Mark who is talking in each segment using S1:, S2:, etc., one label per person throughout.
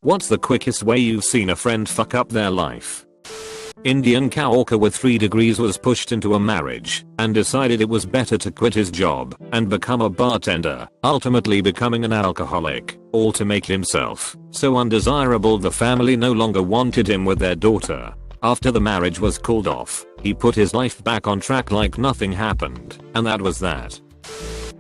S1: What's the quickest way you've seen a friend fuck up their life? Indian cowhawker with 3 degrees was pushed into a marriage and decided it was better to quit his job and become a bartender, ultimately becoming an alcoholic, all to make himself so undesirable the family no longer wanted him with their daughter. After the marriage was called off, he put his life back on track like nothing happened, and that was that.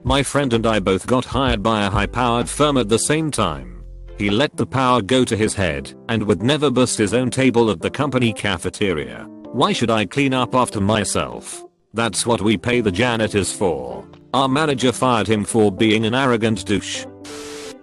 S1: My friend and I both got hired by a high-powered firm at the same time. He let the power go to his head and would never bust his own table at the company cafeteria. Why should I clean up after myself? That's what we pay the janitors for. Our manager fired him for being an arrogant douche.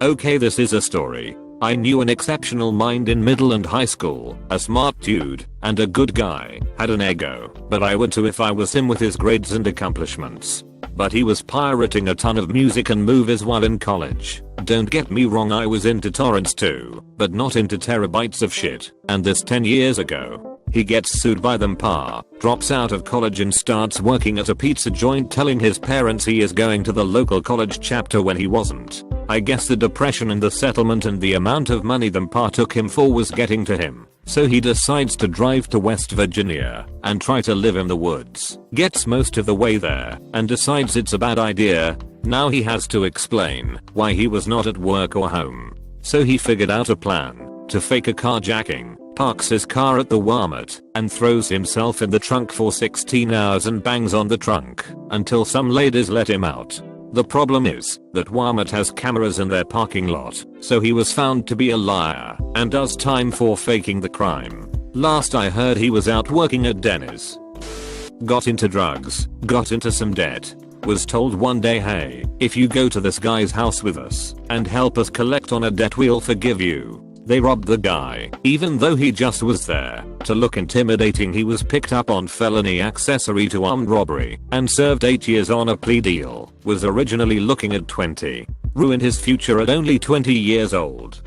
S1: Okay, this is a story. I knew an exceptional mind in middle and high school, a smart dude, and a good guy, had an ego, but I would too if I was him with his grades and accomplishments. But he was pirating a ton of music and movies while in college. Don't get me wrong, I was into torrents too, but not into terabytes of shit, and this 10 years ago. He gets sued by them pa, drops out of college and starts working at a pizza joint telling his parents he is going to the local college chapter when he wasn't. I guess the depression and the settlement and the amount of money them pa took him for was getting to him. So he decides to drive to West Virginia and try to live in the woods. Gets most of the way there and decides it's a bad idea. Now he has to explain why he was not at work or home. So he figured out a plan to fake a carjacking, parks his car at the Walmart, and throws himself in the trunk for 16 hours and bangs on the trunk until some ladies let him out. The problem is that Walmart has cameras in their parking lot, so he was found to be a liar and does time for faking the crime. Last I heard he was out working at Denny's. Got into drugs, got into some debt. Was told one day, hey, if you go to this guy's house with us and help us collect on a debt we'll forgive you. They robbed the guy, even though he just was there to look intimidating. He was picked up on felony accessory to armed robbery and served 8 years on a plea deal. Was originally looking at 20. Ruined his future at only 20 years old.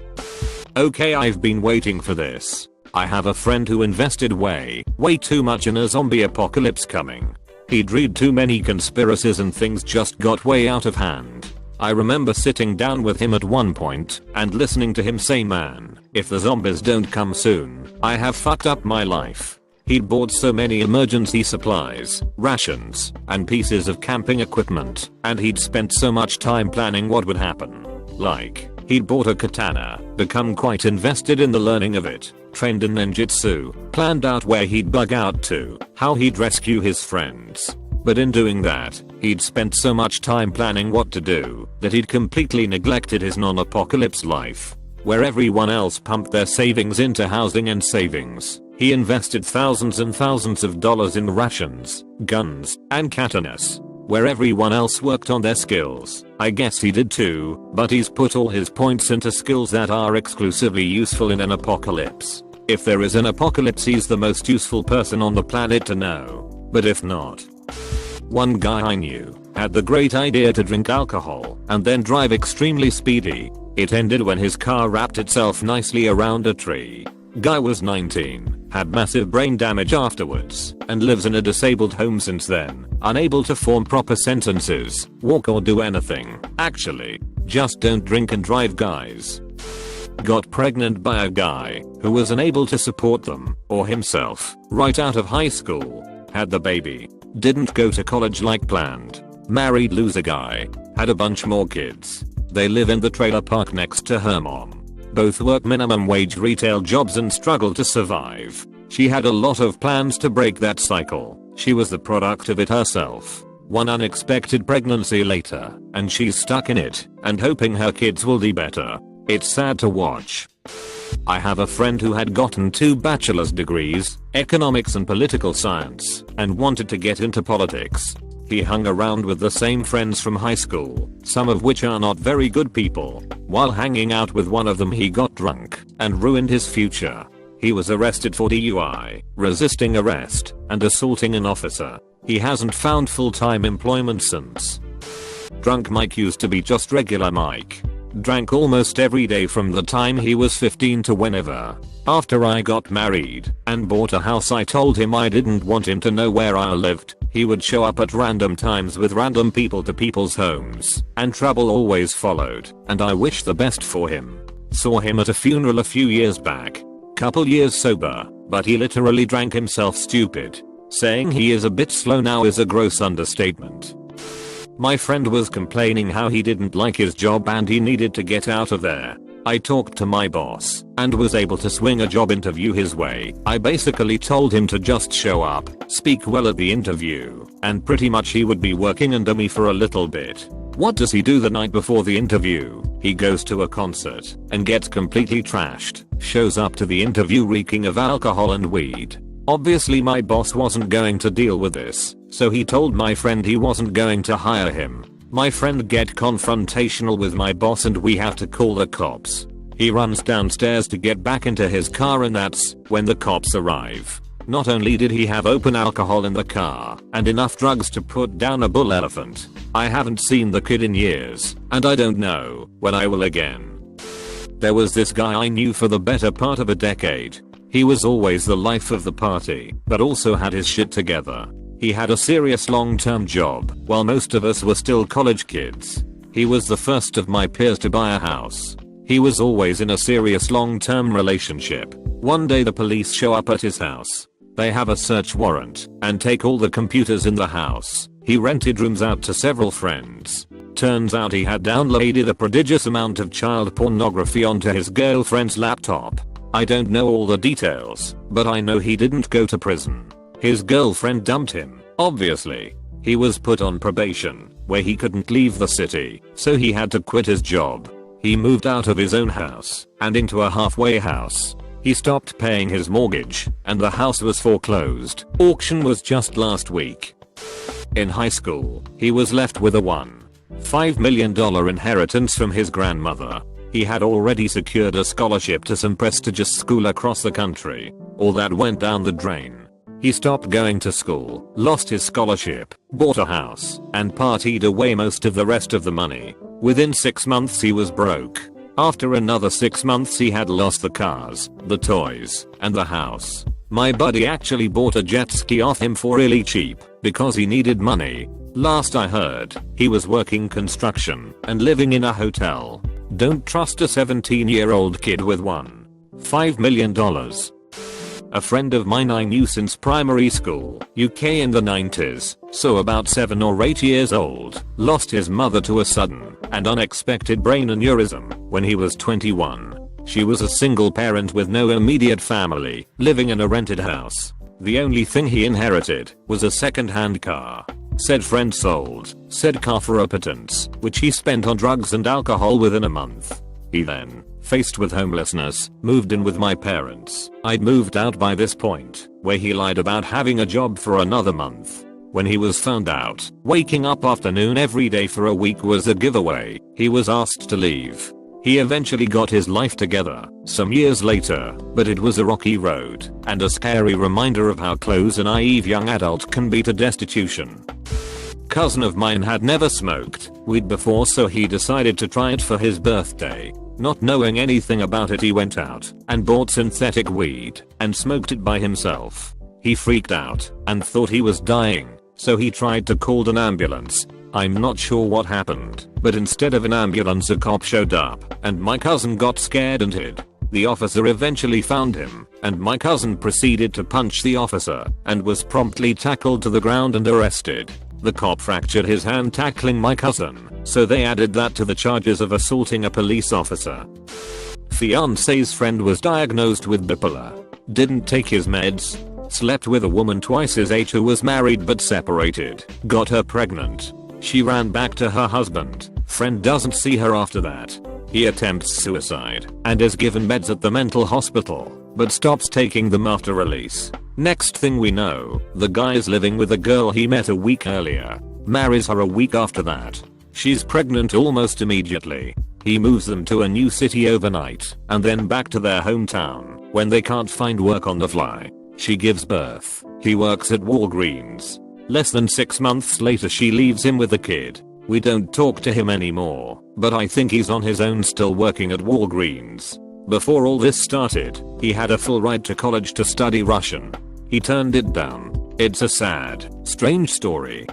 S1: Okay, I've been waiting for this. I have a friend who invested way too much in a zombie apocalypse coming. He'd read too many conspiracies and things just got way out of hand. I remember sitting down with him at one point and listening to him say, man, if the zombies don't come soon, I have fucked up my life. He'd bought so many emergency supplies, rations, and pieces of camping equipment, and he'd spent so much time planning what would happen. Like, he'd bought a katana, become quite invested in the learning of it, trained in ninjutsu, planned out where he'd bug out to, how he'd rescue his friends. But in doing that, he'd spent so much time planning what to do that he'd completely neglected his non-apocalypse life, where everyone else pumped their savings into housing and savings. He invested thousands and thousands of dollars in rations, guns, and katanas, where everyone else worked on their skills. I guess he did too, but he's put all his points into skills that are exclusively useful in an apocalypse. If there is an apocalypse, he's the most useful person on the planet to know. But if not, one guy I knew had the great idea to drink alcohol and then drive extremely speedy. It ended when his car wrapped itself nicely around a tree. Guy was 19, had massive brain damage afterwards, and lives in a disabled home since then, unable to form proper sentences, walk or do anything. Actually, just don't drink and drive, guys. Got pregnant by a guy who was unable to support them or himself right out of high school. Had the baby. Didn't go to college like planned. Married loser guy. Had a bunch more kids. They live in the trailer park next to her mom. Both work minimum wage retail jobs and struggle to survive. She had a lot of plans to break that cycle. She was the product of it herself. One unexpected pregnancy later, and she's stuck in it and hoping her kids will do better. It's sad to watch. I have a friend who had gotten 2 bachelor's degrees, economics and political science, and wanted to get into politics. He hung around with the same friends from high school, some of which are not very good people. While hanging out with one of them, he got drunk and ruined his future. He was arrested for DUI, resisting arrest, and assaulting an officer. He hasn't found full-time employment since. Drunk Mike used to be just regular Mike. Drank almost every day from the time he was 15 to whenever. After I got married and bought a house, I told him I didn't want him to know where I lived. He would show up at random times with random people to people's homes, and trouble always followed, and I wish the best for him. Saw him at a funeral a few years back. Couple years sober, but he literally drank himself stupid. Saying he is a bit slow now is a gross understatement. My friend was complaining how he didn't like his job and he needed to get out of there. I talked to my boss and was able to swing a job interview his way. I basically told him to just show up, speak well at the interview, and pretty much he would be working under me for a little bit. What does he do the night before the interview? He goes to a concert and gets completely trashed, shows up to the interview reeking of alcohol and weed. Obviously my boss wasn't going to deal with this, so he told my friend he wasn't going to hire him. My friend get confrontational with my boss and we have to call the cops. He runs downstairs to get back into his car and that's when the cops arrive. Not only did he have open alcohol in the car and enough drugs to put down a bull elephant. I haven't seen the kid in years and I don't know when I will again. There was this guy I knew for the better part of a decade. He was always the life of the party, but also had his shit together. He had a serious long-term job, while most of us were still college kids. He was the first of my peers to buy a house. He was always in a serious long-term relationship. One day the police show up at his house. They have a search warrant and take all the computers in the house. He rented rooms out to several friends. Turns out he had downloaded a prodigious amount of child pornography onto his girlfriend's laptop. I don't know all the details, but I know he didn't go to prison. His girlfriend dumped him, obviously. He was put on probation, where he couldn't leave the city, so he had to quit his job. He moved out of his own house and into a halfway house. He stopped paying his mortgage, and the house was foreclosed. Auction was just last week. In high school, he was left with a $1.5 million inheritance from his grandmother. He had already secured a scholarship to some prestigious school across the country. All that went down the drain. He stopped going to school, lost his scholarship, bought a house, and partied away most of the rest of the money. Within 6 months he was broke. After another 6 months he had lost the cars, the toys, and the house. My buddy actually bought a jet ski off him for really cheap, because he needed money. Last I heard, he was working construction and living in a hotel. Don't trust a 17-year-old kid with $1.5 million. A friend of mine I knew since primary school, UK in the 90s, so about 7 or 8 years old, lost his mother to a sudden and unexpected brain aneurysm when he was 21. She was a single parent with no immediate family, living in a rented house. The only thing he inherited was a second-hand car. Said friend sold said car for a pittance, which he spent on drugs and alcohol within a month. He then, faced with homelessness, moved in with my parents. I'd moved out by this point, where he lied about having a job for another month. When he was found out, waking up afternoon every day for a week was a giveaway. He was asked to leave. He eventually got his life together some years later, but it was a rocky road and a scary reminder of how close a naive young adult can be to destitution. Cousin of mine had never smoked weed before, so he decided to try it for his birthday. Not knowing anything about it, he went out and bought synthetic weed and smoked it by himself. He freaked out and thought he was dying, so he tried to call an ambulance. I'm not sure what happened, but instead of an ambulance a cop showed up and my cousin got scared and hid. The officer eventually found him and my cousin proceeded to punch the officer and was promptly tackled to the ground and arrested. The cop fractured his hand tackling my cousin, so they added that to the charges of assaulting a police officer. Fiance's friend was diagnosed with bipolar. Didn't take his meds. Slept with a woman twice his age who was married but separated. Got her pregnant. She ran back to her husband. Friend doesn't see her after that. He attempts suicide and is given meds at the mental hospital, but stops taking them after release. Next thing we know, the guy is living with a girl he met a week earlier. Marries her a week after that. She's pregnant almost immediately. He moves them to a new city overnight and then back to their hometown when they can't find work on the fly. She gives birth. He works at Walgreens. Less than 6 months later she leaves him with a kid. We don't talk to him anymore, but I think he's on his own still working at Walgreens. Before all this started, he had a full ride to college to study Russian. He turned it down. It's a sad, strange story.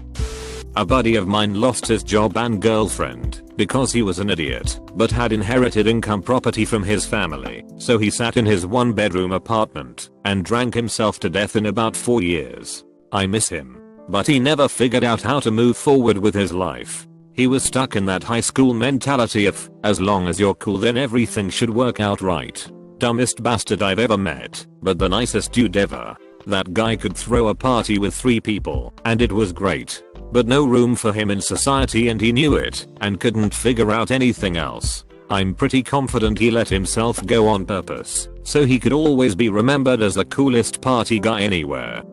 S1: A buddy of mine lost his job and girlfriend because he was an idiot, but had inherited income property from his family, so he sat in his 1-bedroom apartment and drank himself to death in about 4 years. I miss him. But he never figured out how to move forward with his life. He was stuck in that high school mentality of, as long as you're cool then everything should work out right. Dumbest bastard I've ever met, but the nicest dude ever. That guy could throw a party with 3 people, and it was great. But no room for him in society and he knew it, and couldn't figure out anything else. I'm pretty confident he let himself go on purpose, so he could always be remembered as the coolest party guy anywhere.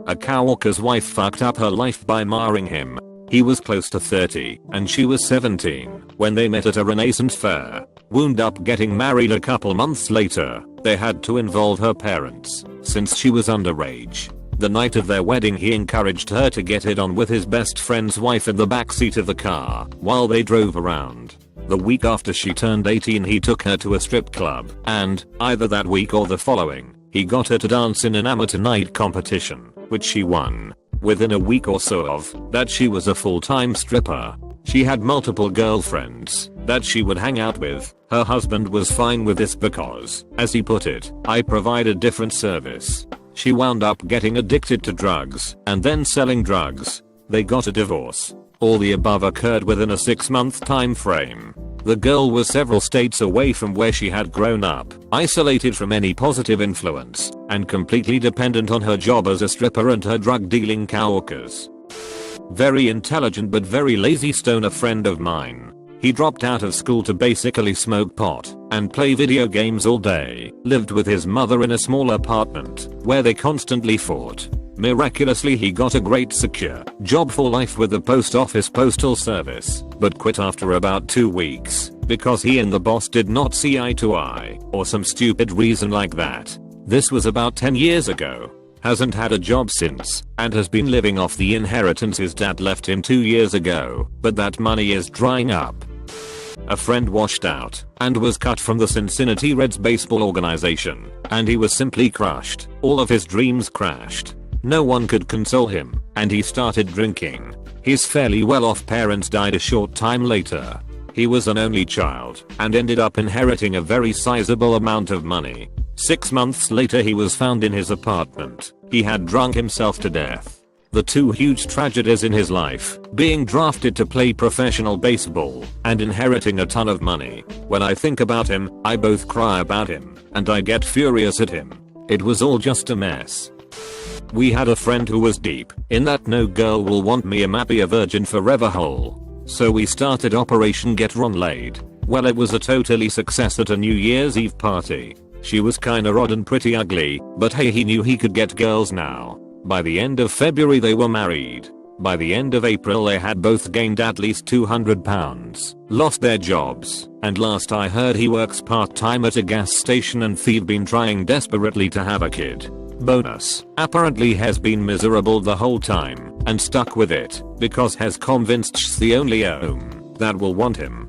S1: A coworker's wife fucked up her life by marrying him. He was close to 30, and she was 17, when they met at a Renaissance fair. Wound up getting married a couple months later. They had to involve her parents, since she was underage. The night of their wedding he encouraged her to get it on with his best friend's wife in the backseat of the car, while they drove around. The week after she turned 18 he took her to a strip club, and, either that week or the following, he got her to dance in an amateur night competition, which she won. Within a week or so of that she was a full-time stripper. She had multiple girlfriends that she would hang out with. Her husband was fine with this because, as he put it, I provided different service. She wound up getting addicted to drugs and then selling drugs. They got a divorce. All the above occurred within a 6-month time frame. The girl was several states away from where she had grown up, isolated from any positive influence, and completely dependent on her job as a stripper and her drug dealing coworkers. Very intelligent but very lazy stoner friend of mine. He dropped out of school to basically smoke pot and play video games all day, lived with his mother in a small apartment where they constantly fought. Miraculously he got a great secure job for life with the post office postal service, but quit after about 2 weeks because he and the boss did not see eye to eye, or some stupid reason like that. This was about 10 years ago. Hasn't had a job since, and has been living off the inheritance his dad left him 2 years ago, but that money is drying up. A friend washed out and was cut from the Cincinnati Reds baseball organization, and he was simply crushed. All of his dreams crashed. No one could console him, and he started drinking. His fairly well-off parents died a short time later. He was an only child and ended up inheriting a very sizable amount of money. 6 months later he was found in his apartment. He had drunk himself to death. The 2 huge tragedies in his life, being drafted to play professional baseball and inheriting a ton of money. When I think about him, I both cry about him and I get furious at him. It was all just a mess. We had a friend who was deep in that no girl will want me I'm a virgin forever hole. So we started Operation Get Ron Laid. Well, it was a totally success at a New Year's Eve party. She was kinda odd and pretty ugly, but hey, he knew he could get girls now. By the end of February they were married. By the end of April they had both gained at least 200 pounds, lost their jobs, and last I heard he works part-time at a gas station and they've been trying desperately to have a kid. Bonus, apparently has been miserable the whole time and stuck with it because has convinced she's the only home that will want him.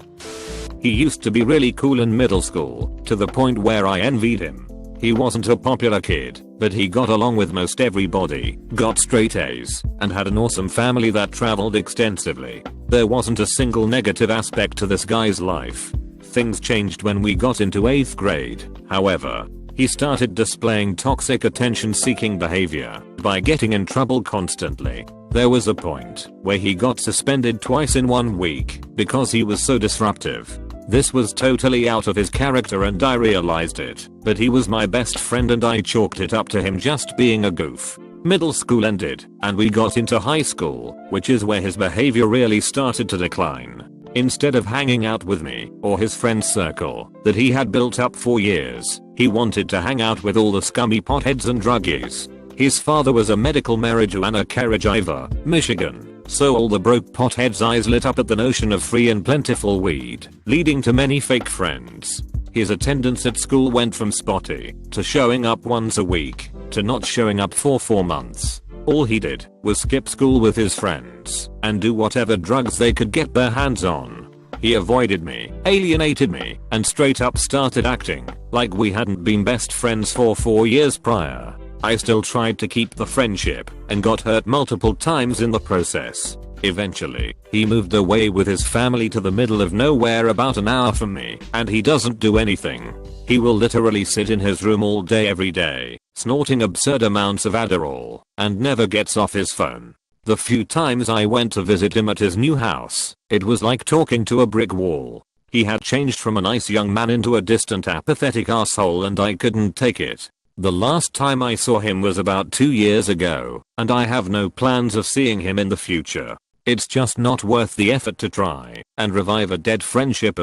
S1: He used to be really cool in middle school, to the point where I envied him. He wasn't a popular kid, but he got along with most everybody, got straight A's, and had an awesome family that traveled extensively. There wasn't a single negative aspect to this guy's life. Things changed when we got into 8th grade, however. He started displaying toxic attention-seeking behavior by getting in trouble constantly. There was a point where he got suspended twice in 1 week because he was so disruptive. This was totally out of his character and I realized it, but he was my best friend and I chalked it up to him just being a goof. Middle school ended, and we got into high school, which is where his behavior really started to decline. Instead of hanging out with me or his friend circle that he had built up for years, he wanted to hang out with all the scummy potheads and druggies. His father was a medical marijuana caregiver, Michigan, so all the broke potheads' eyes lit up at the notion of free and plentiful weed, leading to many fake friends. His attendance at school went from spotty to showing up once a week to not showing up for 4 months. All he did was skip school with his friends and do whatever drugs they could get their hands on. He avoided me, alienated me, and straight up started acting like we hadn't been best friends for 4 years prior. I still tried to keep the friendship and got hurt multiple times in the process. Eventually, he moved away with his family to the middle of nowhere about an hour from me, and he doesn't do anything. He will literally sit in his room all day every day, snorting absurd amounts of Adderall, and never gets off his phone. The few times I went to visit him at his new house, it was like talking to a brick wall. He had changed from a nice young man into a distant apathetic asshole, and I couldn't take it. The last time I saw him was about 2 years ago, and I have no plans of seeing him in the future. It's just not worth the effort to try and revive a dead friendship.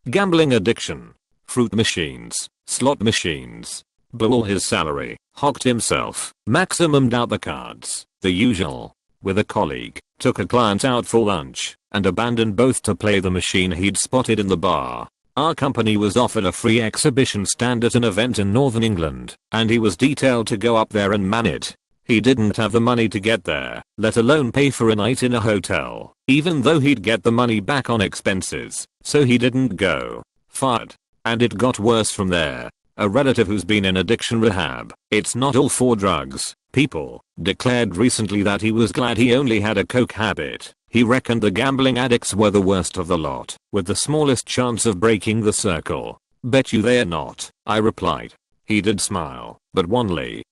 S1: Gambling addiction. Fruit machines. Slot machines. Blew all his salary. Hocked himself. Maximumed out the cards. The usual. With a colleague. Took a client out for lunch and abandoned both to play the machine he'd spotted in the bar. Our company was offered a free exhibition stand at an event in Northern England, and he was detailed to go up there and man it. He didn't have the money to get there, let alone pay for a night in a hotel, even though he'd get the money back on expenses, so he didn't go. Fired. And it got worse from there. A relative who's been in addiction rehab, it's not all for drugs, people, declared recently that he was glad he only had a coke habit. He reckoned the gambling addicts were the worst of the lot, with the smallest chance of breaking the circle. Bet you they're not, I replied. He did smile, but wanly.